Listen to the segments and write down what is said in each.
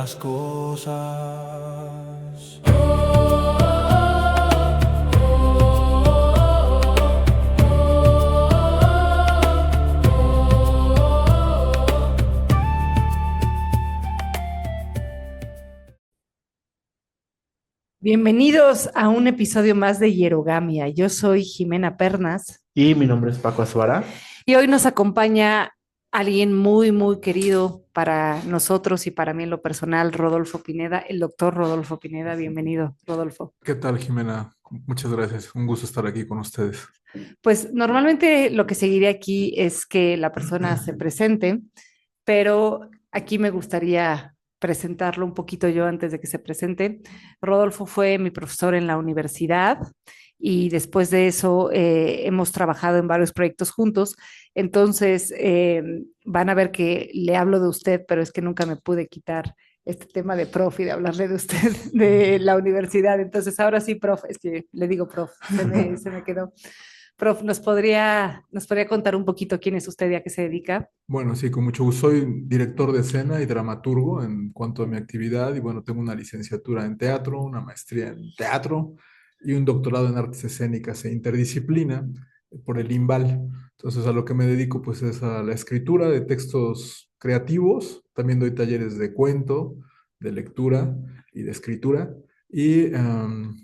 las cosas. Bienvenidos a un episodio más de Hierogamia. Yo soy Jimena Pernas Y mi nombre es Paco Azuara. y hoy nos acompaña alguien muy, muy querido para nosotros y para mí en lo personal, Rodolfo Pineda, el doctor Rodolfo Pineda. Bienvenido, Rodolfo. ¿Qué tal, Jimena? Muchas gracias. Un gusto estar aquí con ustedes. Pues normalmente lo que seguiría aquí es que la persona se presente, pero aquí me gustaría presentarlo un poquito yo antes de que se presente. Rodolfo fue mi profesor en la universidad y después de eso hemos trabajado en varios proyectos juntos. Entonces van a ver que le hablo de usted, pero es que nunca me pude quitar este tema de prof y de hablarle de usted de la universidad. Entonces ahora sí, prof, es que le digo prof, se me quedó. Prof, nos podría contar un poquito quién es usted y a qué se dedica? Bueno, sí, con mucho gusto. Soy director de escena y dramaturgo en cuanto a mi actividad y bueno, tengo una licenciatura en teatro, una maestría en teatro y un doctorado en artes escénicas e interdisciplina por el IMBAL. Entonces, a lo que me dedico pues es a la escritura de textos creativos. También doy talleres de cuento, de lectura y de escritura. Y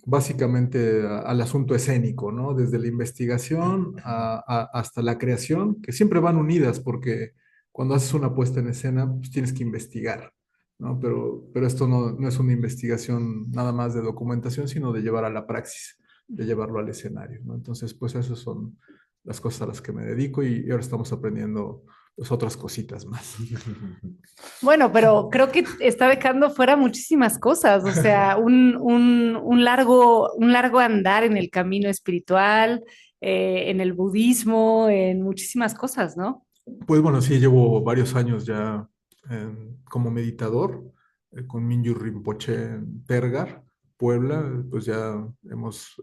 básicamente al asunto escénico, ¿no? Desde la investigación hasta la creación, que siempre van unidas porque cuando haces una puesta en escena, pues tienes que investigar, ¿no? Pero esto no es una investigación nada más de documentación, sino de llevar a la praxis, de llevarlo al escenario, ¿no? Entonces, pues esas son las cosas a las que me dedico y ahora estamos aprendiendo pues otras cositas más. Bueno, pero creo que está dejando fuera muchísimas cosas, o sea, un largo andar en el camino espiritual, en el budismo, en muchísimas cosas, ¿no? Pues bueno, sí, llevo varios años ya como meditador con Mingyur Rinpoche en Tergar, Puebla. Pues ya hemos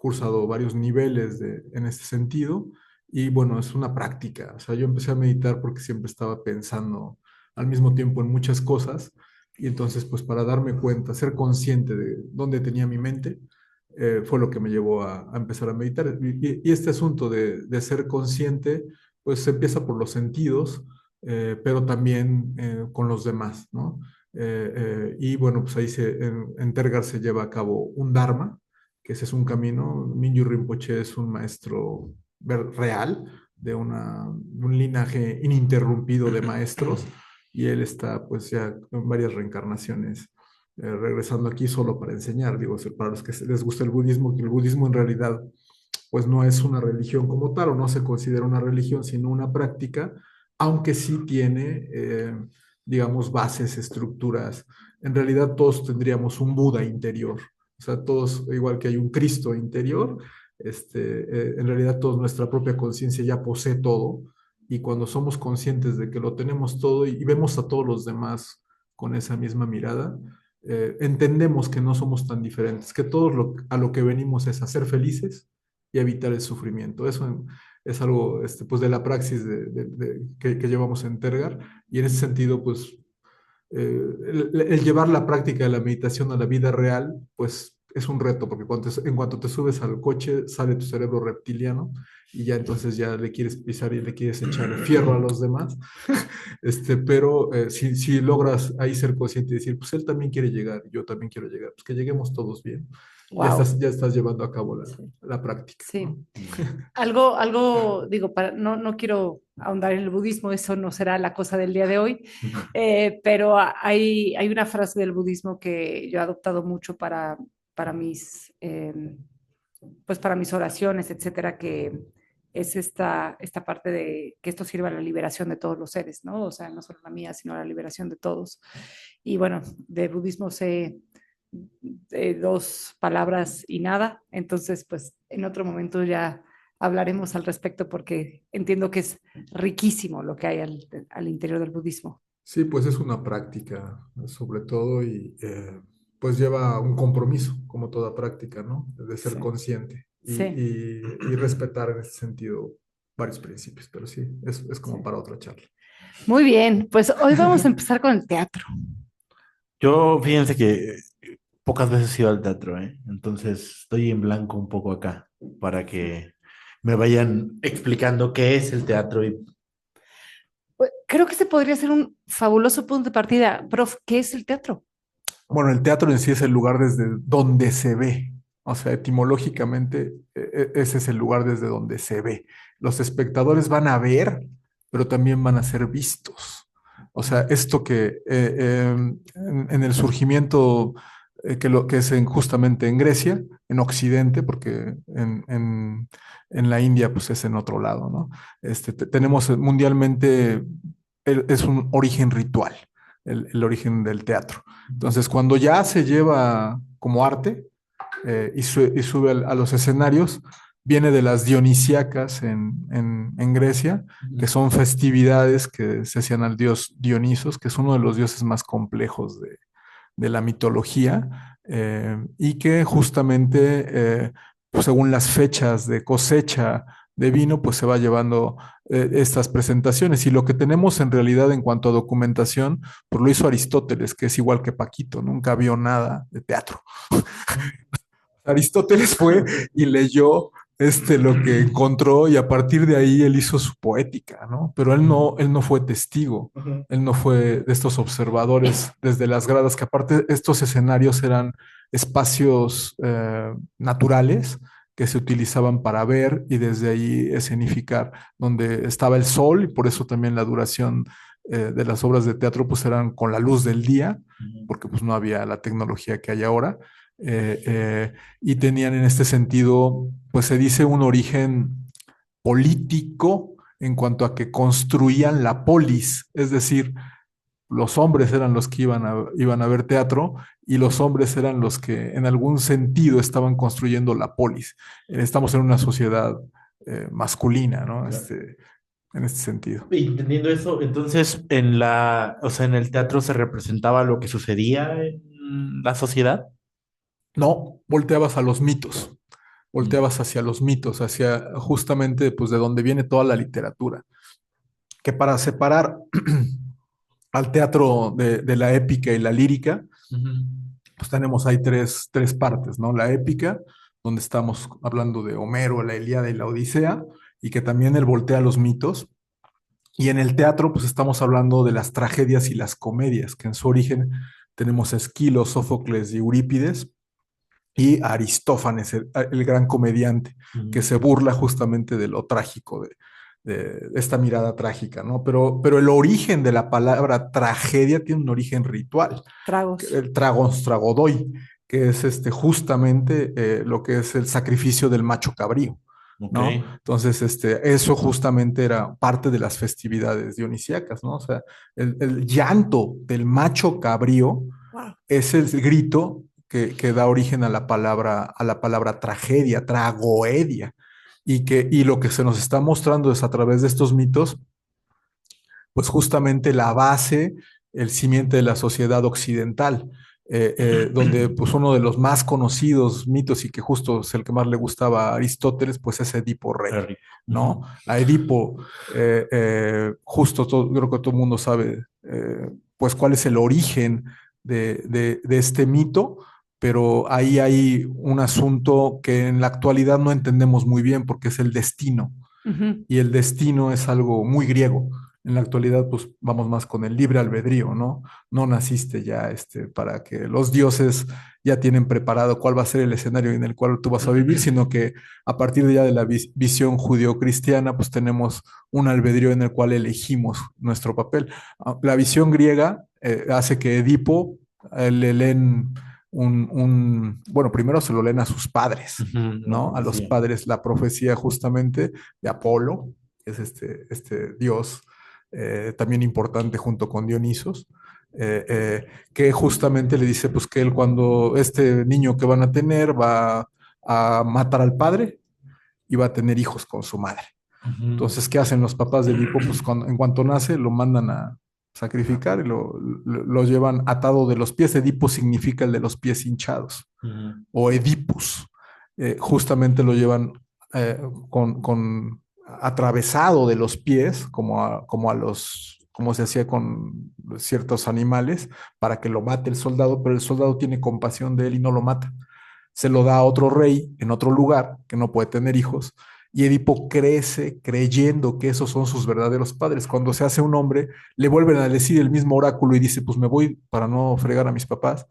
cursado varios niveles en este sentido y bueno, es una práctica. O sea, yo empecé a meditar porque siempre estaba pensando al mismo tiempo en muchas cosas y entonces pues para darme cuenta, ser consciente de dónde tenía mi mente, fue lo que me llevó a empezar a meditar. Y este asunto de ser consciente pues se empieza por los sentidos, pero también con los demás, ¿no? Y bueno, pues ahí en Tergar se lleva a cabo un Dharma, que ese es un camino. Mingyur Rinpoche es un maestro real de un linaje ininterrumpido de maestros y él está pues ya en varias reencarnaciones regresando aquí solo para enseñar. Digo, para los que les gusta el budismo, que el budismo en realidad pues no es una religión como tal o no se considera una religión, sino una práctica, aunque sí tiene, digamos, bases, estructuras. En realidad todos tendríamos un Buda interior, o sea, todos, igual que hay un Cristo interior, en realidad toda nuestra propia conciencia ya posee todo y cuando somos conscientes de que lo tenemos todo y vemos a todos los demás con esa misma mirada, entendemos que no somos tan diferentes, que todos a lo que venimos es a ser felices y evitar el sufrimiento. Eso es algo pues de la praxis que llevamos en Tergar y en ese sentido, pues el llevar la práctica de la meditación a la vida real, pues es un reto, porque en cuanto te subes al coche, sale tu cerebro reptiliano y ya entonces ya le quieres pisar y le quieres echar fierro a los demás. Pero si logras ahí ser consciente y decir, pues él también quiere llegar, yo también quiero llegar, pues que lleguemos todos bien. Wow. Ya estás llevando a cabo Sí. la práctica, Sí. ¿no? Digo, no quiero ahondar en el budismo, eso no será la cosa del día de hoy, pero hay una frase del budismo que yo he adoptado mucho para pues para mis oraciones, etcétera, que es esta parte de que esto sirva a la liberación de todos los seres, ¿no? O sea, no solo la mía, sino la liberación de todos. Y bueno, de budismo sé dos palabras y nada, entonces pues en otro momento ya hablaremos al respecto porque entiendo que es riquísimo lo que hay al interior del budismo. Sí, pues es una práctica, sobre todo, y pues lleva un compromiso, como toda práctica, ¿no? De ser Sí, consciente sí, y respetar en ese sentido varios principios, pero sí, es sí. como para otra charla. Muy bien, pues hoy vamos a empezar con el teatro. Yo, fíjense que pocas veces he ido al teatro, ¿eh? Entonces estoy en blanco un poco acá para que me vayan explicando qué es el teatro y Pues, creo que ese podría ser un fabuloso punto de partida. Prof, ¿qué es el teatro? Bueno, el teatro en sí es el lugar desde donde se ve. O sea, etimológicamente, ese es el lugar desde donde se ve. Los espectadores van a ver, pero también van a ser vistos. O sea, esto que en el surgimiento que es justamente en Grecia, en Occidente, porque en la India pues es en otro lado, ¿no? Tenemos mundialmente, es un origen ritual, el origen del teatro. Entonces, cuando ya se lleva como arte y sube a los escenarios, viene de las dionisíacas en Grecia, que son festividades que se hacían al dios Dionisos, que es uno de los dioses más complejos de la mitología, y que justamente, pues, según las fechas de cosecha de vino, pues se va llevando estas presentaciones. Y lo que tenemos en realidad en cuanto a documentación, pues lo hizo Aristóteles, que es igual que Paquito, nunca vio nada de teatro. Aristóteles fue y leyó lo que encontró y a partir de ahí él hizo su poética, ¿no? Pero él no fue testigo, Ujú. él no fue de estos observadores desde las gradas, que aparte estos escenarios eran espacios naturales que se utilizaban para ver y desde ahí escenificar, donde estaba el sol y por eso también la duración de las obras de teatro pues eran con la luz del día, porque pues no había la tecnología que hay ahora. Eh, eh, y tenían en este sentido, pues se dice un origen político en cuanto a que construían la polis, es decir, los hombres eran los que iban a ver teatro y los hombres eran los que en algún sentido estaban construyendo la polis. Estamos en una sociedad masculina, ¿no? Claro. En este sentido. Y entendiendo eso, entonces o sea, en el teatro se representaba lo que sucedía en la sociedad. No, volteabas a los mitos, Mm. volteabas hacia los mitos, hacia justamente pues de donde viene toda la literatura. Que para separar al teatro de la épica y la lírica, Ujú. pues tenemos ahí tres partes, ¿no? La épica, donde estamos hablando de Homero, la Ilíada y la Odisea, y que también él voltea los mitos. Y en el teatro, pues estamos hablando de las tragedias y las comedias, que en su origen tenemos a Esquilo, Sófocles y Eurípides, y a Aristófanes, el gran comediante, que Ujú. se burla justamente de lo trágico, de esta mirada trágica, ¿no? Pero el origen de la palabra tragedia tiene un origen ritual, Tragos. el tragos tragodoy, que es justamente lo que es el sacrificio del macho cabrío. Ok. ¿No? Entonces, eso justamente era parte de las festividades dionisíacas, ¿no? O sea, el llanto del macho cabrío Wow. es el grito que da origen a la palabra tragedia, tragoedia, y lo que se nos está mostrando es a través de estos mitos, pues justamente la base, el simiente de la sociedad occidental, donde pues uno de los más conocidos mitos y que justo es el que más le gustaba a Aristóteles, pues es Edipo Rey, Era rico. ¿no? Ujú. A Edipo, justo creo que todo el mundo sabe, pues cuál es el origen de este mito, pero ahí hay un asunto que en la actualidad no entendemos muy bien porque es el destino Ujú. y el destino es algo muy griego. En la actualidad, pues vamos más con el libre albedrío, ¿no? No naciste ya para que los dioses ya tienen preparado cuál va a ser el escenario en el cual tú vas a vivir, sino que a partir de ya de la visión judio-cristiana, pues tenemos un albedrío en el cual elegimos nuestro papel. La visión griega hace que Edipo le leen bueno, primero se lo leen a sus padres, Ujú. La ¿no? A los profecía. padres, la profecía justamente de Apolo, que es este dios también importante junto con Dionisos, que justamente le dice pues que él cuando este niño que van a tener va a matar al padre y va a tener hijos con su madre. Ujú. Entonces, ¿qué hacen los papás de Edipo? Pues en cuanto nace lo mandan a sacrificar y lo llevan atado de los pies. Edipo significa el de los pies hinchados Ujú. o Edipus. Justamente lo llevan eh, con atravesado de los pies, como a como se hacía con ciertos animales, para que lo mate el soldado, pero el soldado tiene compasión de él y no lo mata. Se lo da a otro rey en otro lugar que no puede tener hijos, y Edipo crece creyendo que esos son sus verdaderos padres. Cuando se hace un hombre, le vuelven a decir el mismo oráculo y dice, pues me voy para no fregar a mis papás,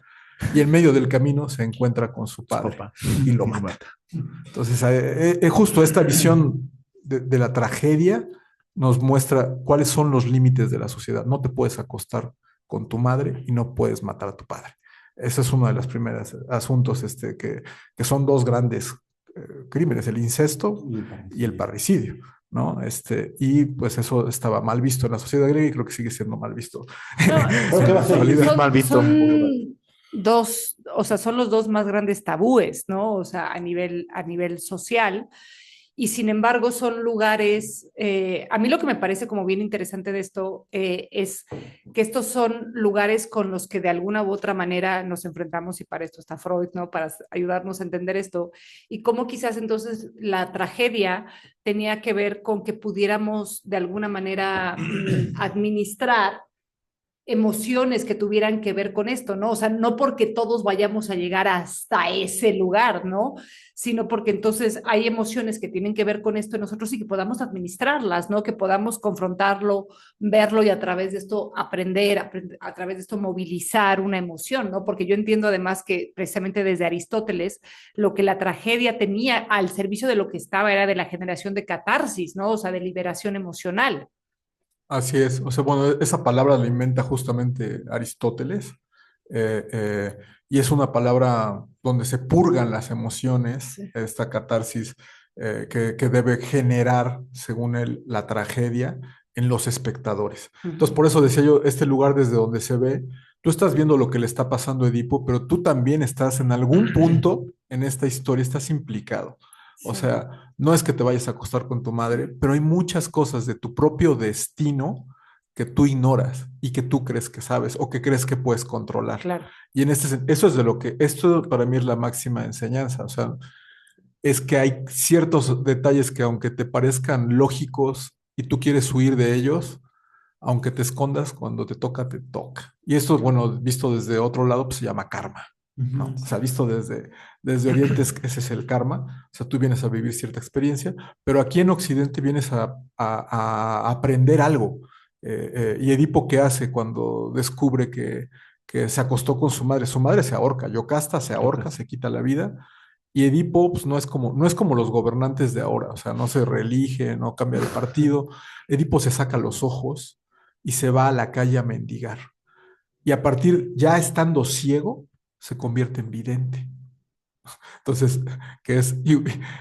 y en medio del camino se encuentra con su Su padre papá. y lo mata. Entonces, justo esta visión de la tragedia nos muestra cuáles son los límites de la sociedad. No te puedes acostar con tu madre y no puedes matar a tu padre. Ese es uno de los primeros asuntos que son dos grandes crímenes, el incesto y el parricidio, ¿no? Y pues eso estaba mal visto en la sociedad griega y creo que sigue siendo mal visto No, Creo que va a en la seguir actualidad. mal visto. son dos, o sea, son los dos más grandes tabúes, ¿no? O sea, a nivel social. Y sin embargo, son lugares, a mí lo que me parece como bien interesante de esto es que estos son lugares con los que de alguna u otra manera nos enfrentamos y para esto está Freud, ¿no? Para ayudarnos a entender esto y cómo quizás entonces la tragedia tenía que ver con que pudiéramos de alguna manera administrar emociones que tuvieran que ver con esto, ¿no? O sea, no porque todos vayamos a llegar hasta ese lugar, ¿no? Sino porque entonces hay emociones que tienen que ver con esto en nosotros y que podamos administrarlas, ¿no? Que podamos confrontarlo, verlo y a través de esto a través de esto movilizar una emoción, ¿no? Porque yo entiendo además que precisamente desde Aristóteles lo que la tragedia tenía al servicio de lo que estaba era de la generación de catarsis, ¿no? O sea, de liberación emocional. Así es, o sea, bueno, esa palabra la inventa justamente Aristóteles, eh, eh, y es una palabra donde se purgan las emociones, Sí. esta catarsis que debe generar, según él, la tragedia en los espectadores. Entonces, por eso decía yo, este lugar desde donde se ve, tú estás viendo lo que le está pasando a Edipo, pero tú también estás en algún punto en esta historia, estás implicado. O Sí. sea, no es que te vayas a acostar con tu madre, pero hay muchas cosas de tu propio destino que tú ignoras y que tú crees que sabes o que crees que puedes controlar. Claro. Y eso es de lo que, esto para mí es la máxima enseñanza, o sea, es que hay ciertos detalles que aunque te parezcan lógicos y tú quieres huir de ellos, aunque te escondas, cuando te toca, te toca. Y esto, bueno, visto desde otro lado, pues se llama karma. ¿No? O sea, visto desde Oriente, ese es el karma. O sea, tú vienes a vivir cierta experiencia, pero aquí en Occidente vienes a aprender algo. Y Edipo, ¿qué hace cuando descubre que se acostó con su madre? Su madre se ahorca, Yocasta se ahorca, se quita la vida. Y Edipo pues, no es como los gobernantes de ahora, o sea, no se reelige, no cambia de partido. Edipo se saca los ojos y se va a la calle a mendigar. Y a partir, ya estando ciego, se convierte en vidente. Entonces, y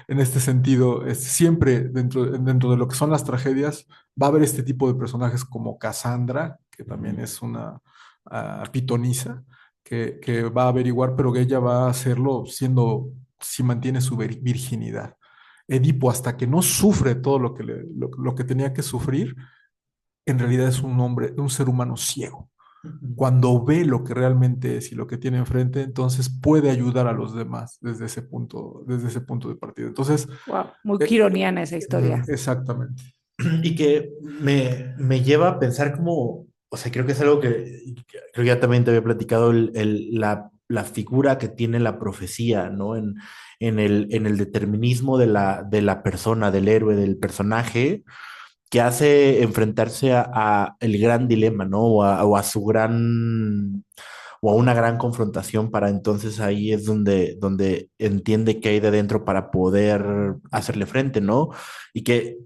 en este sentido, siempre dentro de lo que son las tragedias, va a haber este tipo de personajes como Cassandra, que también es una pitonisa, que va a averiguar, pero que ella va a hacerlo si mantiene su virginidad. Edipo, hasta que no sufre todo lo que tenía que sufrir, en realidad es un hombre, un ser humano ciego. Cuando ve lo que realmente es y lo que tiene enfrente, entonces puede ayudar a los demás desde ese punto de partida. Entonces, Wow, muy eh, quironiana esa historia. exactamente. Y que me lleva a pensar como, o sea, creo que es algo que creo que ya también te había platicado, la figura que tiene la profecía, ¿no? En el determinismo de la persona, del héroe, del personaje, que hace enfrentarse a el gran dilema, ¿no? O a su gran, o a una gran confrontación para entonces ahí es donde entiende qué hay de dentro para poder hacerle frente, ¿no? Y que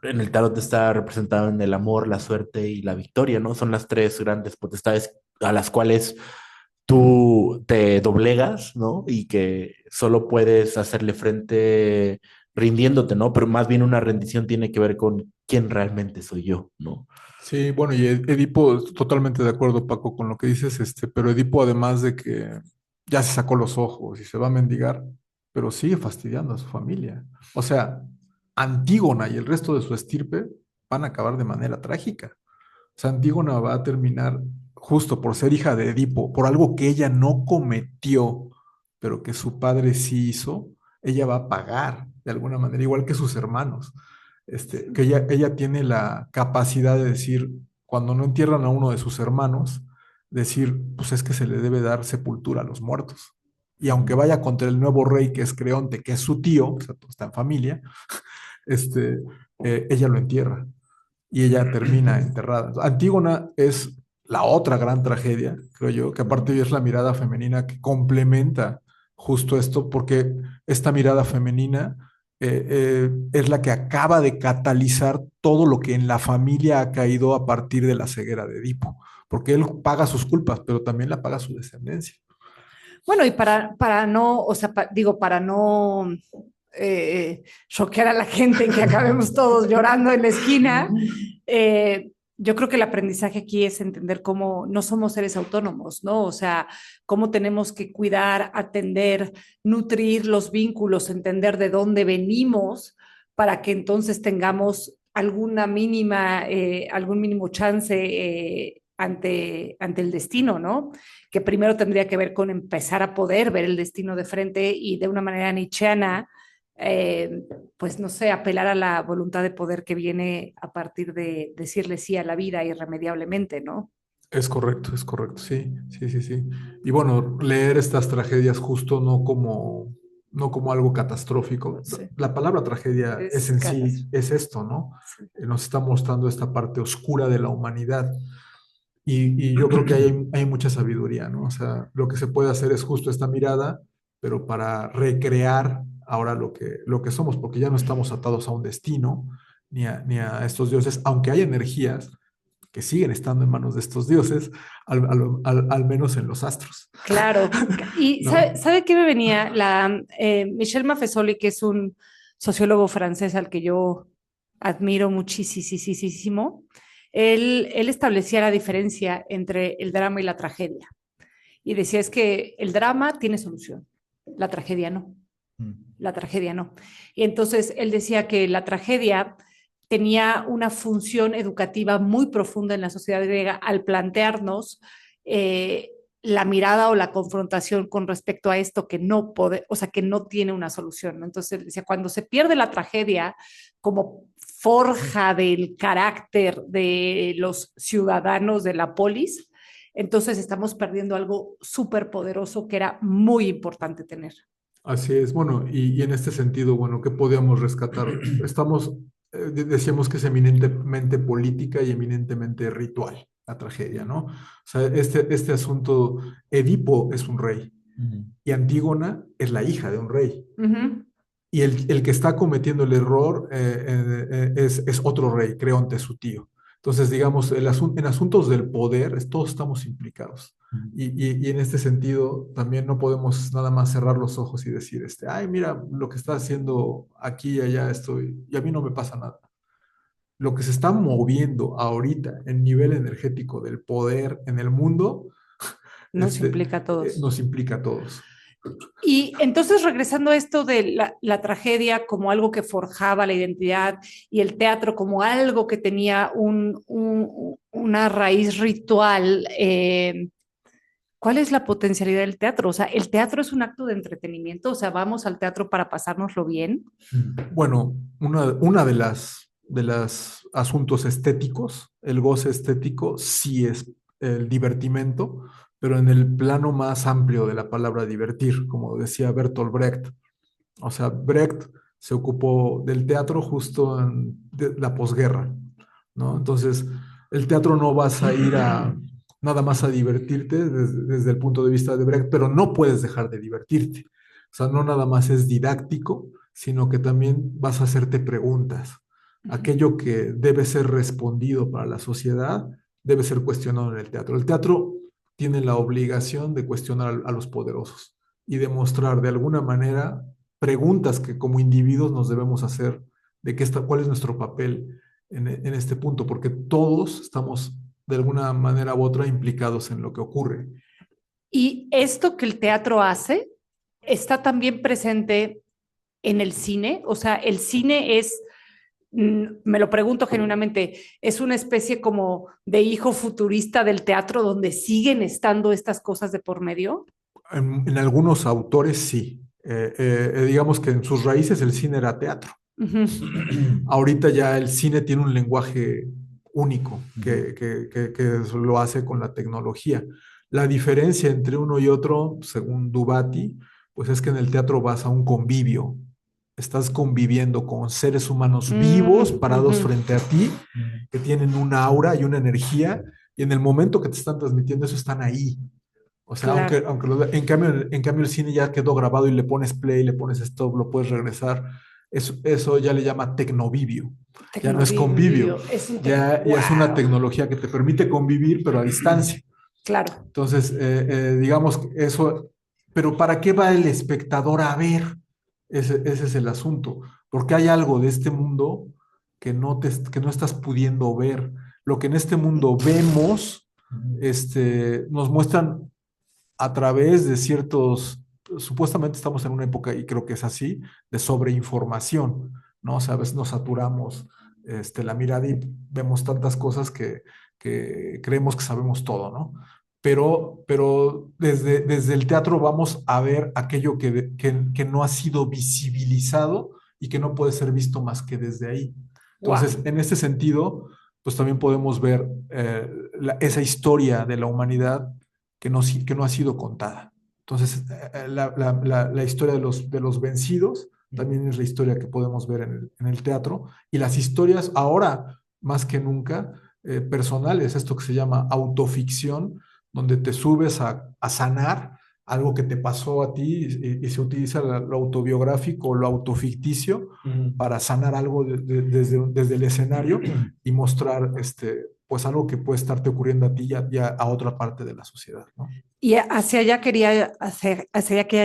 en el tarot está representado en el amor, la suerte y la victoria, ¿no? Son las tres grandes potestades a las cuales tú te doblegas, ¿no? Y que solo puedes hacerle frente rindiéndote, ¿no? Pero más bien una rendición tiene que ver con quién realmente soy yo, ¿no? Sí, bueno, y Edipo, totalmente de acuerdo, Paco, con lo que dices, pero Edipo, además de que ya se sacó los ojos y se va a mendigar, pero sigue fastidiando a su familia. O sea, Antígona y el resto de su estirpe van a acabar de manera trágica. O sea, Antígona va a terminar justo por ser hija de Edipo, por algo que ella no cometió, pero que su padre sí hizo, ella va a pagar de alguna manera, igual que sus hermanos. Que ella tiene la capacidad de decir, cuando no entierran a uno de sus hermanos, decir, pues es que se le debe dar sepultura a los muertos. Y aunque vaya contra el nuevo rey que es Creonte, que es su tío, o sea, está en familia, este, ella lo entierra y ella termina enterrada. Antígona es la otra gran tragedia, creo yo, que aparte es la mirada femenina que complementa justo esto, porque esta mirada femenina es la que acaba de catalizar todo lo que en la familia ha caído a partir de la ceguera de Edipo, porque él paga sus culpas, pero también la paga su descendencia. Bueno, y para no, o sea, digo, para no choquear a la gente en que acabemos todos llorando en la esquina, yo creo que el aprendizaje aquí es entender cómo no somos seres autónomos, ¿no? O sea, cómo tenemos que cuidar, atender, nutrir los vínculos, entender de dónde venimos para que entonces tengamos alguna mínima, algún mínimo chance ante el destino, ¿no? Que primero tendría que ver con empezar a poder ver el destino de frente y de una manera nietzscheana, pues no sé, apelar a la voluntad de poder que viene a partir de decirle sí a la vida irremediablemente, ¿no? Es correcto, sí, sí, sí, sí. Y bueno, leer estas tragedias justo no como algo catastrófico. Sí. La palabra tragedia es Es en sí, catastrófico. es esto, ¿no? Sí. Nos está mostrando esta parte oscura de la humanidad. Y yo creo que hay mucha sabiduría, ¿no? O sea, lo que se puede hacer es justo esta mirada, pero para recrear ahora lo que somos, porque ya no estamos atados a un destino ni a estos dioses, aunque hay energías que siguen estando en manos de estos dioses, al menos en los astros. Claro. Y ¿No? ¿sabe qué me venía? Michel Maffesoli, que es un sociólogo francés al que yo admiro muchísimo, él establecía la diferencia entre el drama y la tragedia. Y decía es que el drama tiene solución, la tragedia no. La tragedia no. Y entonces él decía que la tragedia tenía una función educativa muy profunda en la sociedad griega al plantearnos la mirada o la confrontación con respecto a esto que no puede, o sea, que no tiene una solución, ¿no? Entonces él decía, cuando se pierde la tragedia como forja del carácter de los ciudadanos de la polis, entonces estamos perdiendo algo súper poderoso que era muy importante tener. Así es, bueno, y en este sentido, bueno, ¿qué podíamos rescatar? Estamos, decíamos que es eminentemente política y eminentemente ritual, la tragedia, ¿no? O sea, este asunto, Edipo es un rey y Antígona es la hija de un rey. Uh-huh. Y el que está cometiendo el error es otro rey, Creonte, su tío. Entonces, digamos, en asuntos del poder, todos estamos implicados. Y en este sentido, también no podemos nada más cerrar los ojos y decir, ay, mira lo que está haciendo aquí y allá estoy, y a mí no me pasa nada. Lo que se está moviendo ahorita en nivel energético del poder en el mundo, Nos implica a todos. nos implica a todos. Y entonces, regresando a esto de la tragedia como algo que forjaba la identidad y el teatro como algo que tenía una raíz ritual, ¿cuál es la potencialidad del teatro? O sea, ¿el teatro es un acto de entretenimiento? O sea, ¿vamos al teatro para pasárnoslo bien? Bueno, una de las asuntos estéticos, el goce estético, sí es el divertimento, pero en el plano más amplio de la palabra divertir, como decía Bertolt Brecht. O sea, Brecht se ocupó del teatro justo en la posguerra, ¿no? Entonces, el teatro no vas a ir a nada más a divertirte desde el punto de vista de Brecht, pero no puedes dejar de divertirte. O sea, no nada más es didáctico, sino que también vas a hacerte preguntas. Aquello que debe ser respondido para la sociedad debe ser cuestionado en el teatro. El teatro tiene la obligación de cuestionar a los poderosos y demostrar de alguna manera preguntas que como individuos nos debemos hacer de cuál es nuestro papel en este punto, porque todos estamos de alguna manera u otra implicados en lo que ocurre. Y esto que el teatro hace está también presente en el cine, o sea, el cine es, me lo pregunto genuinamente, es una especie como de hijo futurista del teatro donde siguen estando estas cosas de por medio. En algunos autores sí. Digamos que en sus raíces el cine era teatro. Uh-huh. Ahorita ya el cine tiene un lenguaje único que lo hace con la tecnología. La diferencia entre uno y otro, según Dubati, pues es que en el teatro vas a un convivio. Estás conviviendo con seres humanos vivos, parados frente a ti, que tienen una aura y una energía, y en el momento que te están transmitiendo eso están ahí. O sea, Claro, en cambio el cine ya quedó grabado y le pones play, le pones stop, lo puedes regresar. Eso ya le llama tecnovivio. Ya no es convivio, tecnovivio, es un ya es una wow, tecnología que te permite convivir, pero a distancia. claro, Entonces, digamos que eso, pero ¿para qué va el espectador a ver? Ese es el asunto, porque hay algo de este mundo que no estás pudiendo ver. Lo que en este mundo vemos, nos muestran a través de ciertos, supuestamente estamos en una época, y creo que es así, de sobreinformación, ¿no? O sea, a veces nos saturamos la mirada y vemos tantas cosas que creemos que sabemos todo, ¿no? Pero desde el teatro vamos a ver aquello que no ha sido visibilizado y que no puede ser visto más que desde ahí. Entonces, wow. en este sentido, pues también podemos ver esa historia de la humanidad que no ha sido contada. Entonces, la historia de los vencidos también es la historia que podemos ver en el teatro. Y las historias ahora, más que nunca, personales, esto que se llama autoficción, donde te subes a sanar algo que te pasó a ti y se utiliza lo autobiográfico o lo autoficticio para sanar algo desde el escenario y mostrar pues algo que puede estarte ocurriendo a ti y a otra parte de la sociedad, ¿no? Y hacia allá quería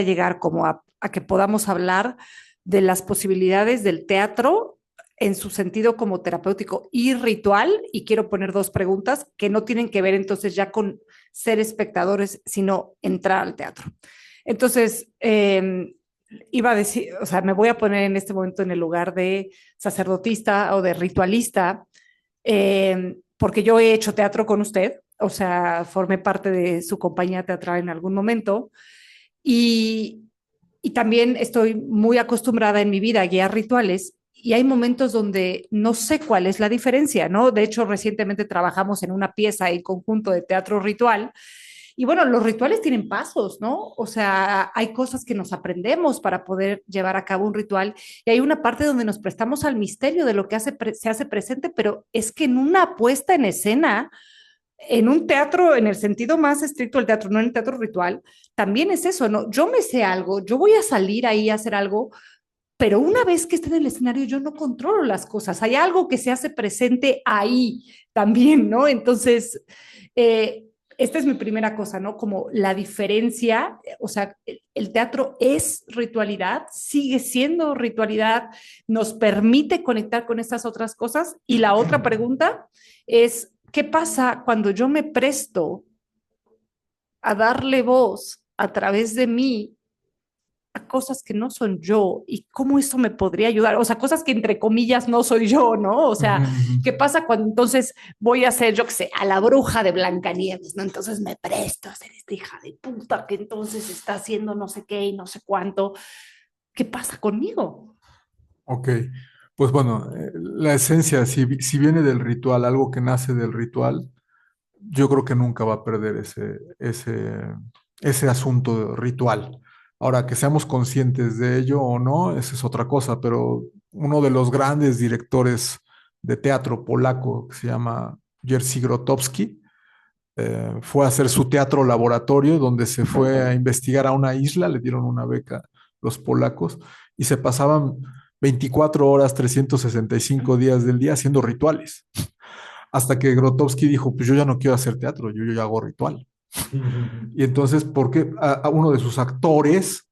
llegar como a que podamos hablar de las posibilidades del teatro en su sentido como terapéutico y ritual. Y quiero poner dos preguntas que no tienen que ver entonces ya con ser espectadores, sino entrar al teatro. Entonces, iba a decir, o sea, me voy a poner en este momento en el lugar de sacerdotista o de ritualista, porque yo he hecho teatro con usted, o sea, formé parte de su compañía teatral en algún momento y, y también estoy muy acostumbrada en mi vida a guiar rituales y hay momentos donde no sé cuál es la diferencia, ¿no? De hecho, recientemente trabajamos en una pieza en conjunto de teatro ritual y bueno, los rituales tienen pasos, ¿no? O sea, hay cosas que nos aprendemos para poder llevar a cabo un ritual y hay una parte donde nos prestamos al misterio de lo que se hace presente, pero es que en una puesta en escena, en un teatro, en el sentido más estricto del teatro, no en el teatro ritual, también es eso, ¿no? Yo me sé algo, yo voy a salir ahí a hacer algo, pero una vez que esté en el escenario, yo no controlo las cosas. Hay algo que se hace presente ahí también, ¿no? Entonces, eh, esta es mi primera cosa, ¿no? Como la diferencia, o sea, el teatro es ritualidad, sigue siendo ritualidad, nos permite conectar con estas otras cosas. Y la otra pregunta es, ¿qué pasa cuando yo me presto a darle voz a través de mí a cosas que no son yo y cómo eso me podría ayudar? O sea, cosas que entre comillas no soy yo, ¿no? O Uh sea, -huh. ¿qué pasa cuando entonces voy a ser, yo qué sé, a la bruja de Blancanieves, ¿no? Entonces me presto a ser esta hija de puta que entonces está haciendo no sé qué y no sé cuánto. ¿Qué pasa conmigo? Ok, pues bueno, la esencia, si viene del ritual, algo que nace del ritual, yo creo que nunca va a perder ese asunto ritual. Ahora, que seamos conscientes de ello o no, esa es otra cosa, pero uno de los grandes directores de teatro polaco, que se llama Jerzy Grotowski, fue a hacer su teatro laboratorio, donde se fue a investigar a una isla, le dieron una beca los polacos, y se pasaban 24 horas, 365 días del día haciendo rituales. Hasta que Grotowski dijo, pues yo ya no quiero hacer teatro, yo ya hago ritual. Y entonces, ¿por qué a uno de sus actores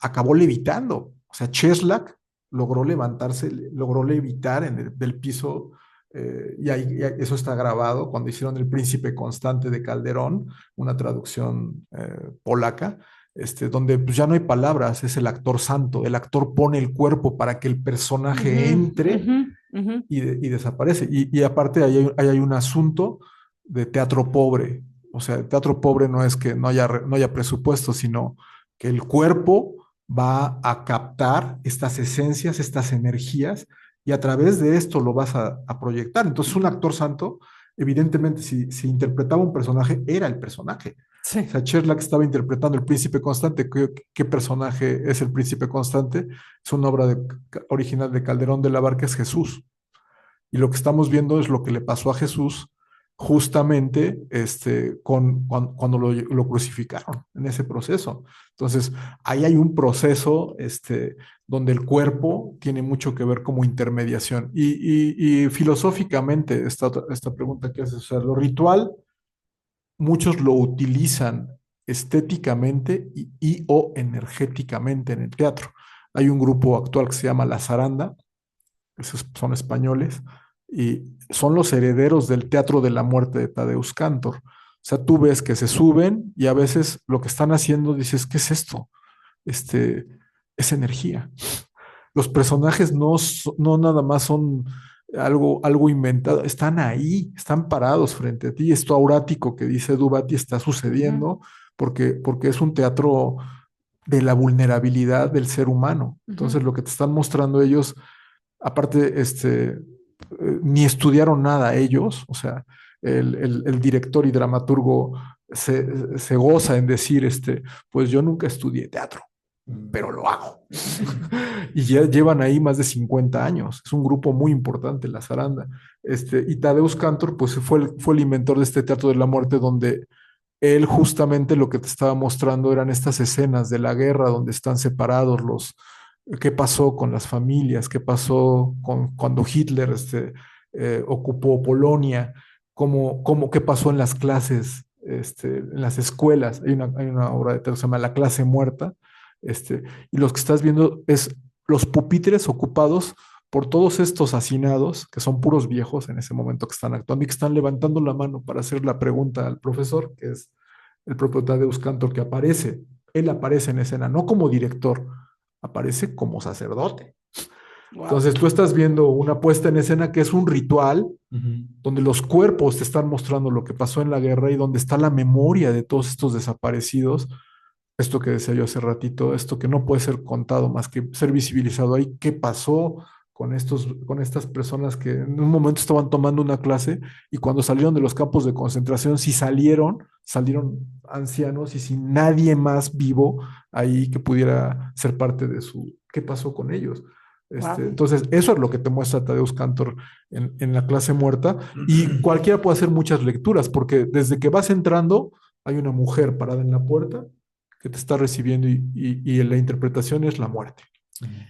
acabó levitando? O sea, Cheslak logró levantarse, logró levitar del piso, eso está grabado cuando hicieron El Príncipe Constante de Calderón, una traducción polaca, donde pues, ya no hay palabras, es el actor santo, el actor pone el cuerpo para que el Uh personaje -huh, uh entre -huh, uh -huh. y desaparece. Y aparte ahí hay un asunto de teatro pobre. O sea, el teatro pobre no es que no haya presupuesto, sino que el cuerpo va a captar estas esencias, estas energías y a través de esto lo vas a proyectar. Entonces, un actor santo, evidentemente, si interpretaba un personaje, era el personaje. O Sí. sea, Sherlock estaba interpretando el príncipe constante. ¿Qué personaje es el príncipe constante? Es una obra original de Calderón de la Barca, es Jesús. Y lo que estamos viendo es lo que le pasó a Jesús justamente cuando lo crucificaron en ese proceso. Entonces, ahí hay un proceso donde el cuerpo tiene mucho que ver como intermediación. Y filosóficamente, esta pregunta que haces, o sea, lo ritual, muchos lo utilizan estéticamente o energéticamente en el teatro. Hay un grupo actual que se llama La Zaranda, esos son españoles, y son los herederos del Teatro de la Muerte de Tadeusz Kantor. O sea, tú ves que se suben y a veces lo que están haciendo dices, ¿qué es esto? Este, es energía. Los personajes no nada más son algo inventado, están ahí, están parados frente a ti. Esto aurático que dice Dubati está Ujú, sucediendo porque es un teatro de la vulnerabilidad del ser humano. ujú. Entonces, lo que te están mostrando ellos, aparte, ni estudiaron nada ellos, o sea, el director y dramaturgo se goza en decir, pues yo nunca estudié teatro, pero lo hago. Y ya llevan ahí más de 50 años. Es un grupo muy importante, La Zaranda. Y Tadeusz Kantor, pues fue el inventor de este Teatro de la Muerte, donde él justamente lo que te estaba mostrando eran estas escenas de la guerra donde están separados qué pasó con las familias, qué pasó cuando Hitler ocupó Polonia, qué pasó en las clases, en las escuelas. Hay una obra de teatro que se llama La clase muerta, y los que estás viendo es los pupitres ocupados por todos estos hacinados, que son puros viejos en ese momento que están actuando y que están levantando la mano para hacer la pregunta al profesor, que es el propio Tadeusz Kantor, que aparece. Él aparece en escena, no como director, aparece como sacerdote. Wow. Entonces tú estás viendo una puesta en escena que es un ritual Ujú. donde los cuerpos te están mostrando lo que pasó en la guerra y donde está la memoria de todos estos desaparecidos. Esto que decía yo hace ratito, esto que no puede ser contado más que ser visibilizado ahí, qué pasó con estas personas que en un momento estaban tomando una clase y cuando salieron de los campos de concentración, si salieron ancianos y sin nadie más vivo ahí que pudiera ser parte qué pasó con ellos. Wow. Entonces, eso es lo que te muestra Tadeusz Kantor en la clase muerta y cualquiera puede hacer muchas lecturas porque desde que vas entrando hay una mujer parada en la puerta que te está recibiendo y la interpretación es la muerte.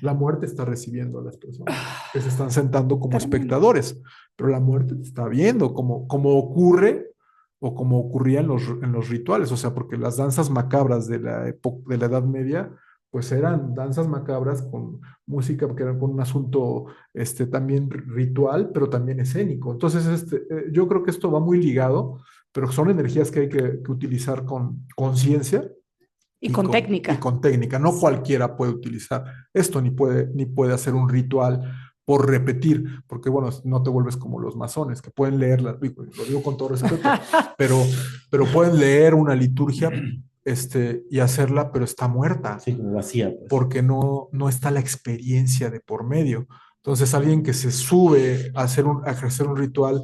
La muerte está recibiendo a las personas que se están sentando como Tremendo. espectadores, pero la muerte te está viendo como ocurre o como ocurría en los rituales, o sea, porque las danzas macabras de la Edad Media, pues eran danzas macabras con música, que eran con un asunto también ritual, pero también escénico. Entonces, yo creo que esto va muy ligado, pero son energías que hay que utilizar con conciencia Y y con y técnica. con técnica. No Sí. cualquiera puede utilizar esto, ni puede hacer un ritual por repetir, porque bueno, no te vuelves como los masones, que pueden leer, lo digo con todo respeto, pero pueden leer una liturgia y hacerla, pero está muerta, Sí, como vacía, pues. porque no está la experiencia de por medio. Entonces, alguien que se sube a ejercer un ritual,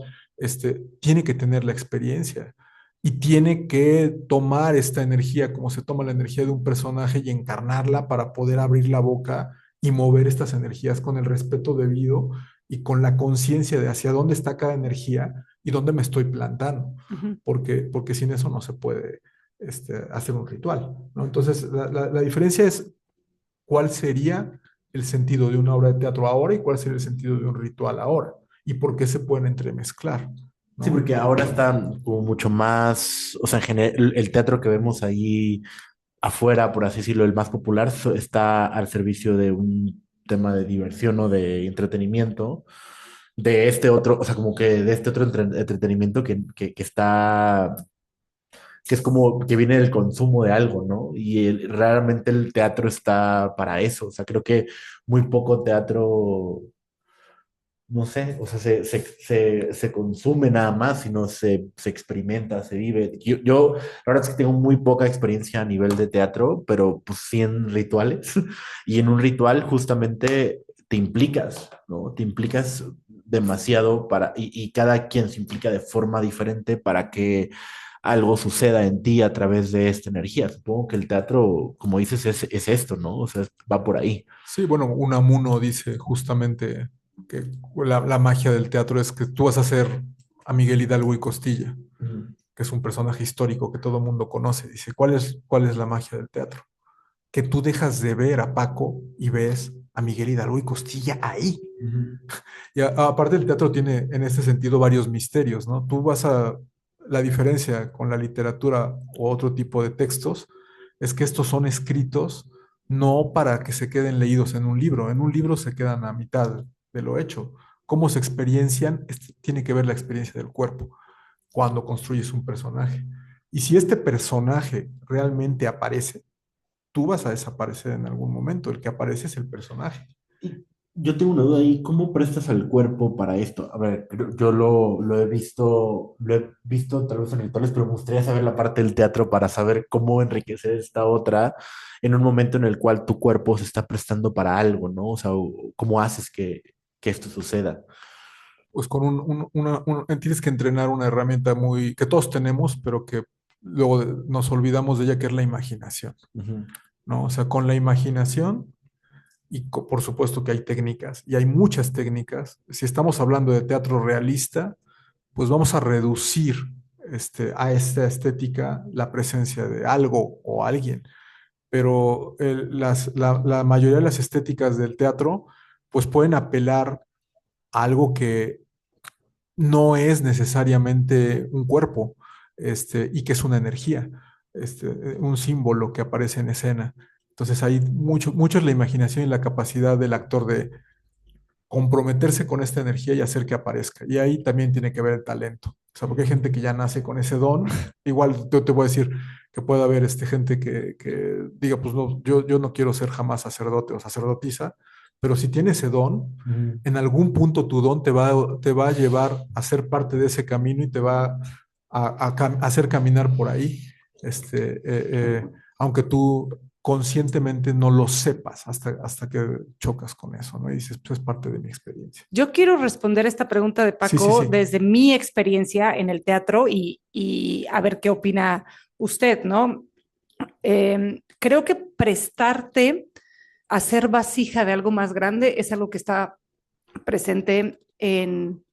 tiene que tener la experiencia y tiene que tomar esta energía, como se toma la energía de un personaje y encarnarla para poder abrir la boca y mover estas energías con el respeto debido y con la conciencia de hacia dónde está cada energía y dónde me estoy plantando, Ujú. porque sin eso no se puede hacer un ritual, ¿no? Entonces, la diferencia es cuál sería el sentido de una obra de teatro ahora y cuál sería el sentido de un ritual ahora y por qué se pueden entremezclar, Sí, ¿no? porque ahora está como mucho más, o sea, en general, el teatro que vemos ahí afuera, por así decirlo, el más popular, está al servicio de un tema de diversión o de entretenimiento, de este otro, o sea, como que de este otro entretenimiento que está, que es como que viene del consumo de algo, ¿no? Y raramente el teatro está para eso, o sea, creo que muy poco teatro, no sé, o sea, se consume nada más, sino se experimenta, se vive. Yo, la verdad es que tengo muy poca experiencia a nivel de teatro, pero pues sí en rituales. Y en un ritual justamente te implicas, ¿no? Te implicas demasiado y cada quien se implica de forma diferente para que algo suceda en ti a través de esta energía. Supongo que el teatro, como dices, es esto, ¿no? O sea, va por ahí. Sí, bueno, Unamuno dice justamente que la magia del teatro es que tú vas a hacer a Miguel Hidalgo y Costilla, Ujú, que es un personaje histórico que todo el mundo conoce. Dice, cuál es la magia del teatro? Que tú dejas de ver a Paco y ves a Miguel Hidalgo y Costilla ahí. ujú, Y aparte el teatro tiene en este sentido varios misterios, ¿no? Tú vas a... La diferencia con la literatura o otro tipo de textos es que estos son escritos no para que se queden leídos en un libro. En un libro se quedan a mitad de lo hecho. Cómo se experiencian, tiene que ver la experiencia del cuerpo cuando construyes un personaje. Y si este personaje realmente aparece, tú vas a desaparecer en algún momento. El que aparece es el personaje. y yo tengo una duda ahí, ¿cómo prestas al cuerpo para esto? A ver, yo lo he visto tal vez en rituales, pero me gustaría saber la parte del teatro para saber cómo enriquecer esta otra en un momento en el cual tu cuerpo se está prestando para algo, ¿no? O sea, ¿cómo haces que esto suceda? Pues con tienes que entrenar una herramienta muy que todos tenemos, pero que luego nos olvidamos de ella, que es la imaginación, Ujú, ¿no? O sea, con la imaginación y por supuesto que hay técnicas y hay muchas técnicas. Si estamos hablando de teatro realista, pues vamos a reducir a esta estética la presencia de algo o alguien, pero la mayoría de las estéticas del teatro pues pueden apelar a algo que no es necesariamente un cuerpo, y que es una energía, un símbolo que aparece en escena. Entonces hay mucho es la imaginación y la capacidad del actor de comprometerse con esta energía y hacer que aparezca. Y ahí también tiene que ver el talento. O sea, porque hay gente que ya nace con ese don. Igual yo te voy a decir que puede haber gente que diga, pues no, yo no quiero ser jamás sacerdote o sacerdotisa, pero si tiene ese don, ujú. en algún punto tu don te va a llevar a ser parte de ese camino y te va a hacer caminar por ahí, aunque tú conscientemente no lo sepas hasta que chocas con eso, ¿no? Y dices, pues es parte de mi experiencia. Yo quiero responder esta pregunta de Sí, sí, Paco sí. desde mi experiencia en el teatro y a ver qué opina usted, ¿no? Creo que prestarte a ser vasija de algo más grande es algo que está presente en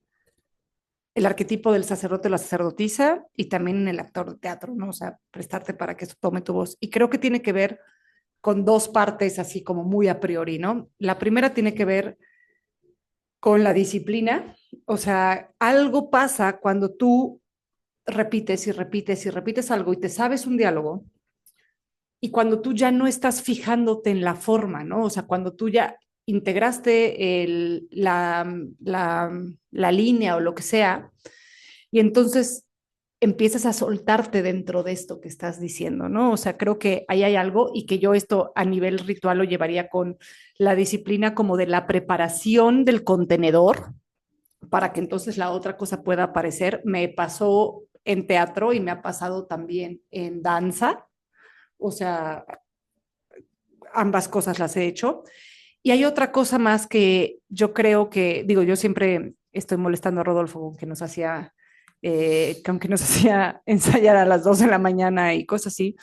el arquetipo del sacerdote o la sacerdotisa y también en el actor de teatro, ¿no? O sea, prestarte para que eso tome tu voz. Y creo que tiene que ver con dos partes así como muy a priori, ¿no? La primera tiene que ver con la disciplina, o sea, algo pasa cuando tú repites y repites y repites algo y te sabes un diálogo y cuando tú ya no estás fijándote en la forma, ¿no? O sea, cuando tú ya integraste la línea o lo que sea, y entonces empiezas a soltarte dentro de esto que estás diciendo, ¿no? O sea, creo que ahí hay algo y que yo esto a nivel ritual lo llevaría con la disciplina como de la preparación del contenedor para que entonces la otra cosa pueda aparecer. Me pasó en teatro y me ha pasado también en danza, o sea, ambas cosas las he hecho. Y hay otra cosa más que yo creo que, digo, yo siempre estoy molestando a Rodolfo con que nos hacía, que aunque nos hacía ensayar a las 2 de la mañana y cosas así,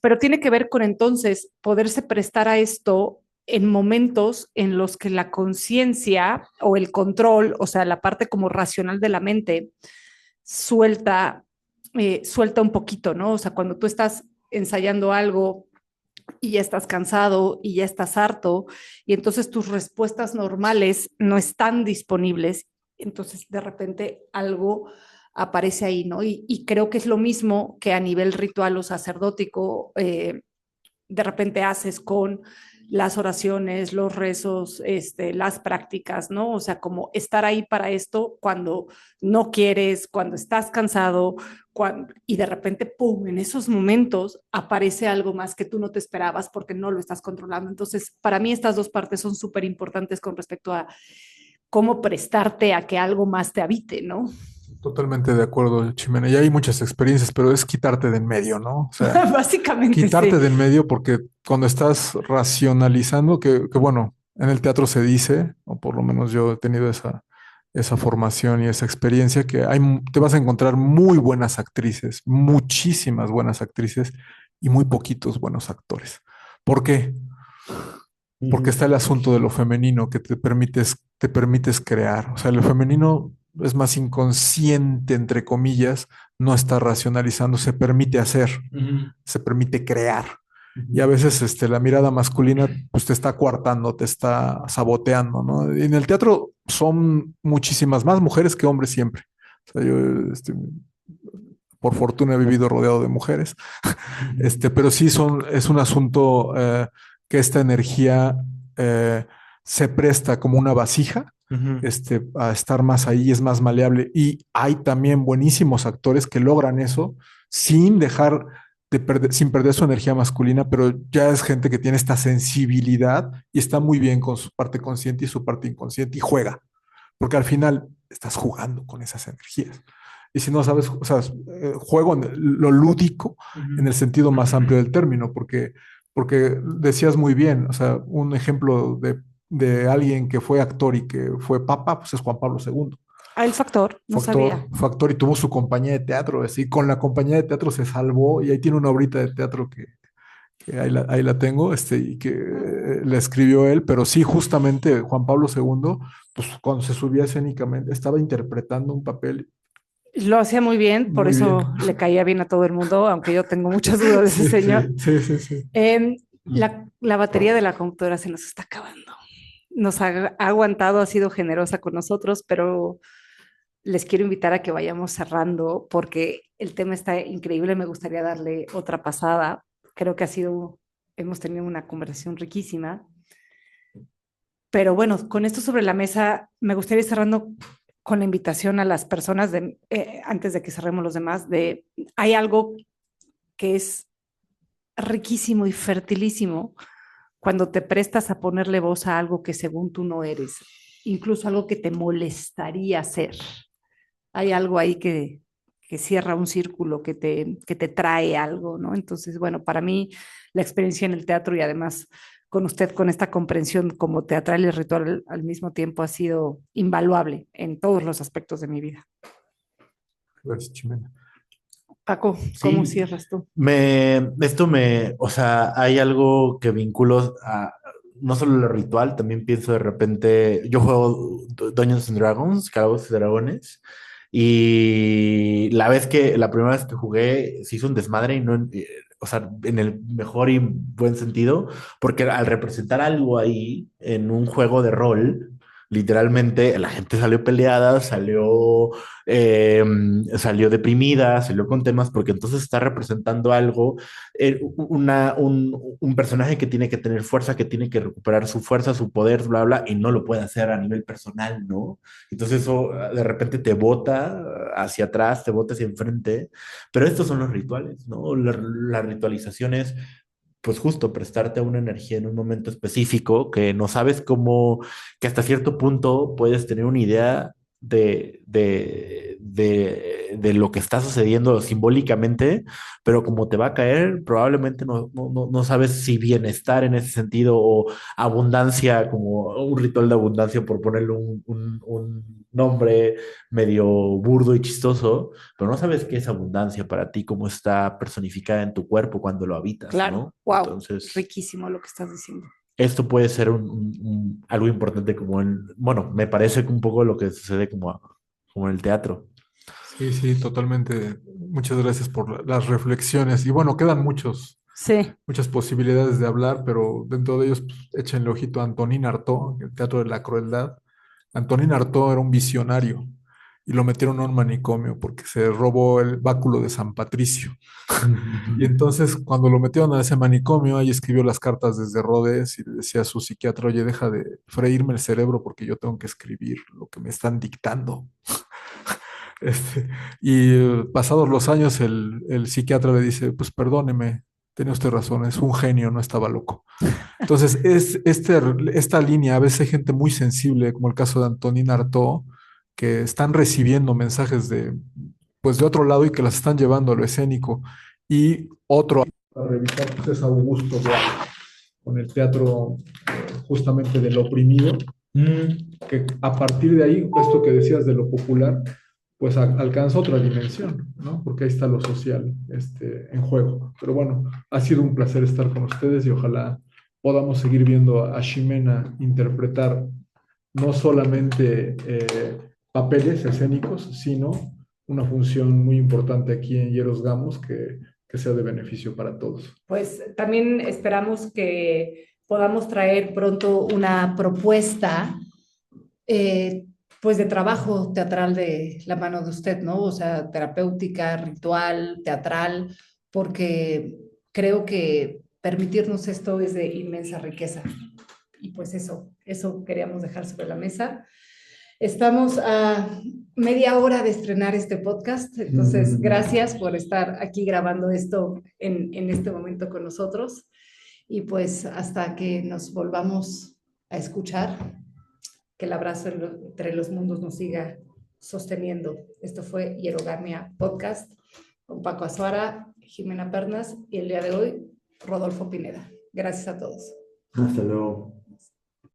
pero tiene que ver con entonces poderse prestar a esto en momentos en los que la conciencia o el control, o sea, la parte como racional de la mente, suelta, suelta un poquito, ¿no? O sea, cuando tú estás ensayando algo y ya estás cansado y ya estás harto y entonces tus respuestas normales no están disponibles, entonces de repente algo aparece ahí, ¿no? Y creo que es lo mismo que a nivel ritual o sacerdótico de repente haces con las oraciones, los rezos, las prácticas, ¿no? O sea, como estar ahí para esto cuando no quieres, cuando estás cansado, y de repente, ¡pum!, en esos momentos aparece algo más que tú no te esperabas porque no lo estás controlando. Entonces, para mí estas dos partes son súper importantes con respecto a cómo prestarte a que algo más te habite, ¿no? Totalmente de acuerdo, Chimena. Y hay muchas experiencias, pero es quitarte de en medio, ¿no? O sea, Básicamente, quitarte sí. de en medio porque cuando estás racionalizando, que bueno, En el teatro se dice, o por lo menos yo he tenido esa formación y esa experiencia, que te vas a encontrar muy buenas actrices, muchísimas buenas actrices y muy poquitos buenos actores. ¿Por qué? Porque Ujú, está el asunto de lo femenino que te permites crear. O sea, lo femenino es más inconsciente, entre comillas, no está racionalizando, se permite hacer, ujú, se permite crear. Y a ujú. veces la mirada masculina pues te está coartando, te está saboteando, ¿no? En el teatro son muchísimas más mujeres que hombres siempre. O sea, yo, por fortuna he vivido rodeado de mujeres, pero sí es un asunto que esta energía eh, se presta como una vasija, Ujú, a estar más ahí, es más maleable. Y hay también buenísimos actores que logran eso sin dejar sin perder su energía masculina, pero ya es gente que tiene esta sensibilidad y está muy bien con su parte consciente y su parte inconsciente y juega, porque al final estás jugando con esas energías. Y si no sabes, o sea, juego en lo lúdico en el ujú. sentido más amplio del término, porque decías muy bien, o sea, un ejemplo de alguien que fue actor y que fue papa, pues es Juan Pablo II. Ah, el factor, no sabía. Fue actor y tuvo su compañía de teatro, así, con la compañía de teatro se salvó y ahí tiene una obrita de teatro que ahí la tengo, y que la escribió él, pero sí, justamente Juan Pablo II, pues cuando se subía escénicamente, estaba interpretando un papel Lo hacía muy bien, por muy bien. eso le caía bien a todo el mundo, aunque yo tengo muchas dudas de ese Sí, señor. sí. La batería de la computadora se nos está acabando. Ha aguantado, ha sido generosa con nosotros, pero les quiero invitar a que vayamos cerrando porque el tema está increíble. Me gustaría darle otra pasada. Creo que hemos tenido una conversación riquísima. Pero bueno, con esto sobre la mesa, me gustaría ir cerrando con la invitación a las personas, antes de que cerremos los demás, hay algo que es riquísimo y fertilísimo cuando te prestas a ponerle voz a algo que según tú no eres, incluso algo que te molestaría hacer. Hay algo ahí que cierra un círculo, que te trae algo, ¿no? Entonces, bueno, para mí la experiencia en el teatro y además con usted, con esta comprensión como teatral y ritual al mismo tiempo, ha sido invaluable en todos los aspectos de mi vida. Gracias, Chimena. Paco, ¿cómo Sí, cierras tú? o sea, hay algo que vinculo a, no solo lo ritual, también pienso de repente, yo juego Dungeons and Dragons, Calabozos y Dragones, y la primera vez que jugué se hizo un desmadre y no, o sea, en el mejor y buen sentido, porque al representar algo ahí en un juego de rol, literalmente la gente salió peleada, eh, salió deprimida, salió con temas, porque entonces está representando algo, un personaje que tiene que tener fuerza, que tiene que recuperar su fuerza, su poder, bla, bla, y no lo puede hacer a nivel personal, ¿no? Entonces eso de repente te bota hacia atrás, te bota hacia enfrente, pero estos son los rituales, ¿no? La ritualización es pues justo prestarte a una energía en un momento específico que no sabes cómo, que hasta cierto punto puedes tener una idea de lo que está sucediendo simbólicamente, pero como te va a caer, probablemente no sabes si bienestar en ese sentido o abundancia, como un ritual de abundancia, por ponerle un nombre medio burdo y chistoso, pero no sabes qué es abundancia para ti, cómo está personificada en tu cuerpo cuando lo habitas, Claro, ¿no? wow, Entonces, riquísimo lo que estás diciendo. esto puede ser algo importante como bueno, me parece un poco lo que sucede como en el teatro. Sí, sí, totalmente. Muchas gracias por las reflexiones. Y bueno, quedan Sí, muchas posibilidades de hablar, pero dentro de ellos, pues, échenle ojito a Antonín Artaud, el Teatro de la Crueldad. Antonín Artaud era un visionario y lo metieron a un manicomio porque se robó el báculo de San Patricio. Y entonces, cuando lo metieron a ese manicomio, ahí escribió las cartas desde Rodez y le decía a su psiquiatra, oye, deja de freírme el cerebro porque yo tengo que escribir lo que me están dictando. Y pasados los años, el psiquiatra le dice, pues perdóneme, tiene usted razón, es un genio, no estaba loco. Entonces, esta línea, a veces hay gente muy sensible, como el caso de Antonin Artaud, que están recibiendo mensajes pues, de otro lado y que las están llevando a lo escénico. Y otro, para revisar, pues, es Augusto Boal. con el teatro justamente del oprimido, que a partir de ahí, esto que decías de lo popular, pues alcanza otra dimensión, ¿no? Porque ahí está lo social en juego. Pero bueno, ha sido un placer estar con ustedes y ojalá podamos seguir viendo a Ximena interpretar no solamente papeles escénicos, sino una función muy importante aquí en Hieros Gamos que sea de beneficio para todos. Pues también esperamos que podamos traer pronto una propuesta pues de trabajo teatral de la mano de usted, ¿no? O sea, terapéutica, ritual, teatral, porque creo que permitirnos esto es de inmensa riqueza. Y pues eso queríamos dejar sobre la mesa. Estamos a media hora de estrenar este podcast, entonces gracias por estar aquí grabando esto en este momento con nosotros y pues hasta que nos volvamos a escuchar, que el abrazo entre los mundos nos siga sosteniendo. Esto fue Hierogamia Podcast con Paco Azuara, Ximena Pernas y el día de hoy Rodolfo Pineda. Gracias a todos. Hasta luego.